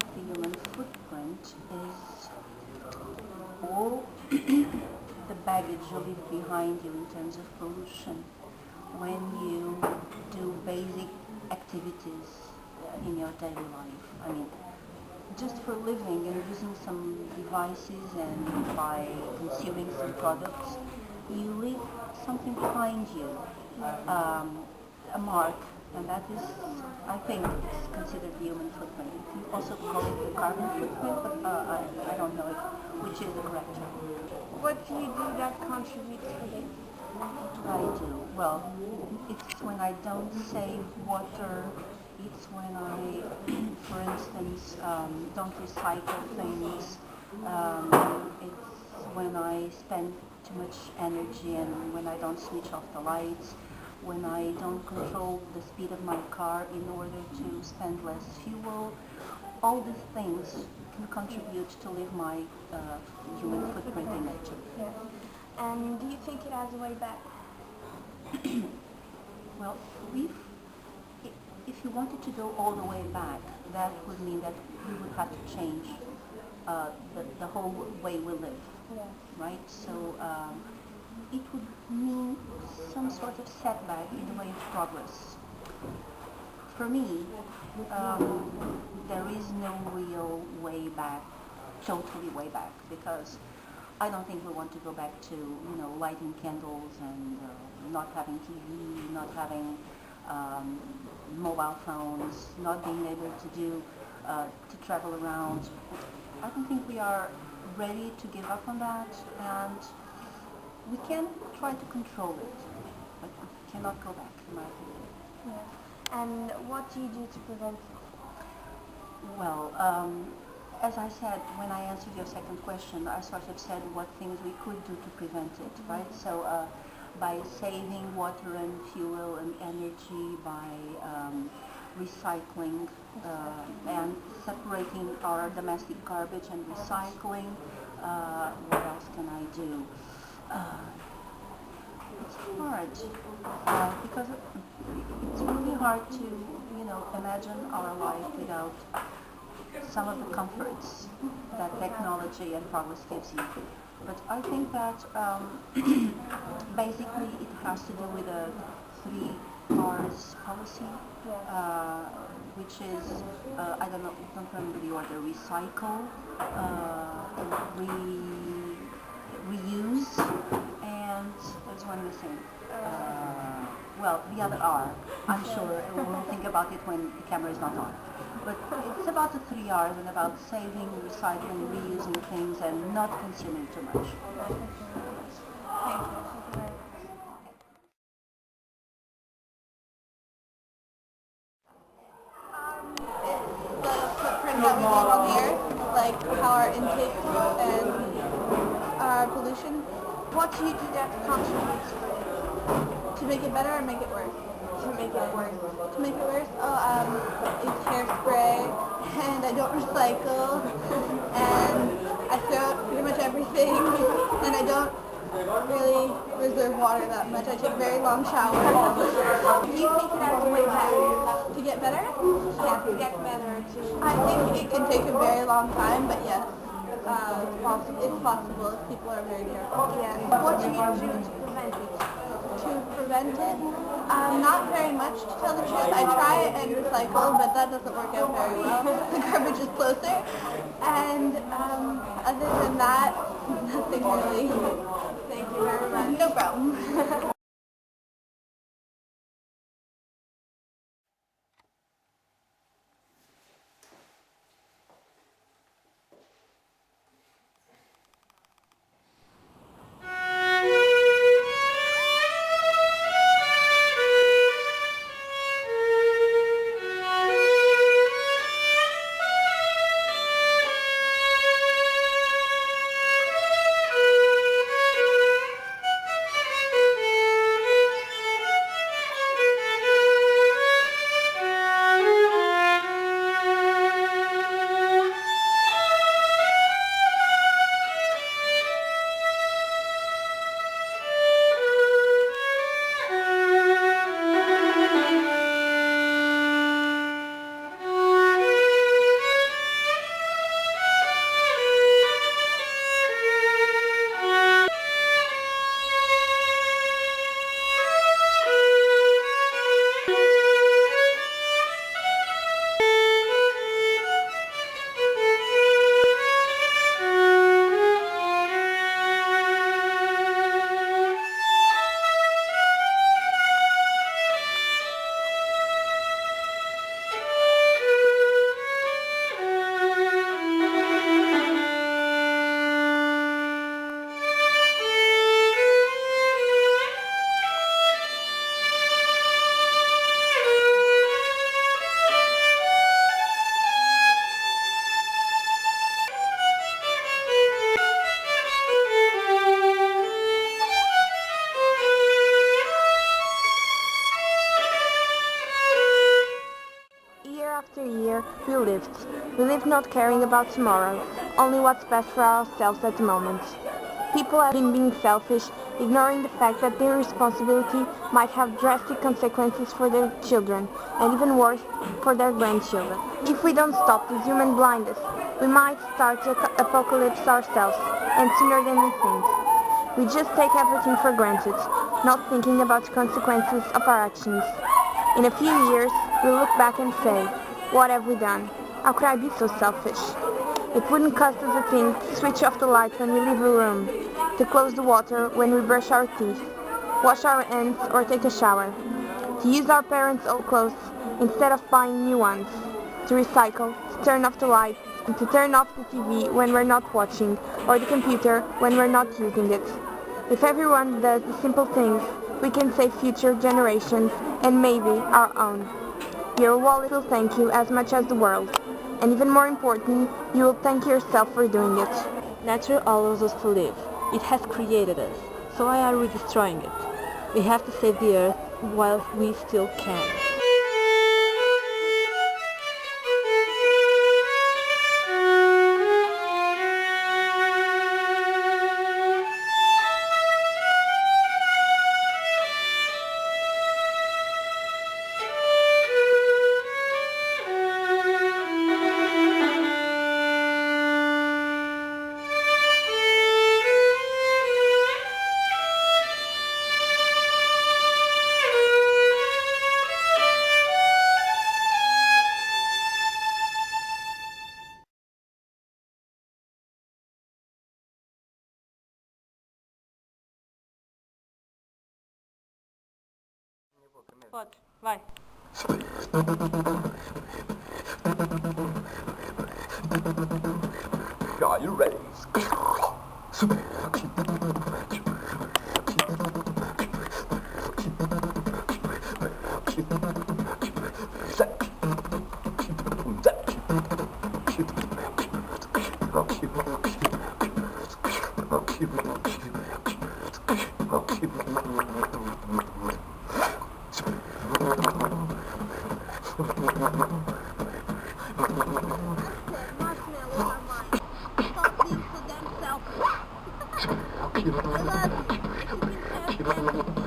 the human footprint is all the baggage you leave behind you in terms of pollution when you do basic activities in your daily life. I mean, just for living and using some devices and by consuming some products, you leave something behind you, a mark, and that is, I think, is considered the human footprint. You also call it the carbon footprint, but I don't know which is the correct term. What do you do that contributes to this? What do I do? Well, it's when I don't save water. It's when I, for instance, don't recycle things. It's when I spend too much energy and when I don't switch off the lights, when I don't control the speed of my car in order to spend less fuel. All these things can contribute to leave my human footprint in nature. Yes. And do you think it has a way back? Well, if you wanted to go all the way back, that would mean that we would have to change the whole way we live, Yeah. right? So it would mean some sort of setback in the way of progress. For me, there is no real way back, totally way back, because I don't think we want to go back to, lighting candles and not having TV, not having mobile phones, not being able to travel around. I don't think we are ready to give up on that, and we can try to control it, but we cannot go back, in my opinion. Yeah. And what do you do to prevent it? Well, as I said, when I answered your second question, I sort of said what things we could do to prevent it, right? So by saving water and fuel and energy, by recycling and separating our domestic garbage and recycling. What else can I do? It's hard because it's really hard to, imagine our life without some of the comforts that technology and progress gives you. But I think that basically it has to do with a 3 R's policy, which is, I don't remember the order, recycle, reuse, and there's one missing. Well, the other R. I'm sure we'll think about it when the camera is not on. But it's about the 3 R's and about saving, recycling, reusing things and not consuming too much. Thank you. It's the footprint that we leave on the earth, like how our intake and our pollution. What do you do that contributes to it? To make it better or make it worse? To make it worse. To make it worse? It's hairspray, and I don't recycle, and I throw out pretty much everything, and I don't really reserve water that much. I take very long showers. Do you think it has a way back? To get better? Yeah, to get better. I think it can take a very long time, but yes. It's possible if people are very careful. Yeah. What do you do to prevent it? To prevent it? Not very much, to tell the truth. I try and recycle, but that doesn't work out very well. The garbage is closer. And other than that, nothing really. Thank you very much. No problem. lived. We live not caring about tomorrow, only what's best for ourselves at the moment. People have been being selfish, ignoring the fact that their responsibility might have drastic consequences for their children, and even worse, for their grandchildren. If we don't stop this human blindness, we might start the apocalypse ourselves, and sooner than we think. We just take everything for granted, not thinking about the consequences of our actions. In a few years, we'll look back and say, what have we done? How could I be so selfish? It wouldn't cost us a thing to switch off the light when we leave a room, to close the water when we brush our teeth, wash our hands or take a shower, to use our parents' old clothes instead of buying new ones, to recycle, to turn off the light, and to turn off the TV when we're not watching, or the computer when we're not using it. If everyone does the simple things, we can save future generations and maybe our own. Your wallet will thank you as much as the world. And even more important, you will thank yourself for doing it. Nature allows us to live. It has created us. So why are we destroying it? We have to save the earth while we still can. Pode, vai. Are you ready? Stop being so damn selfish. I love you.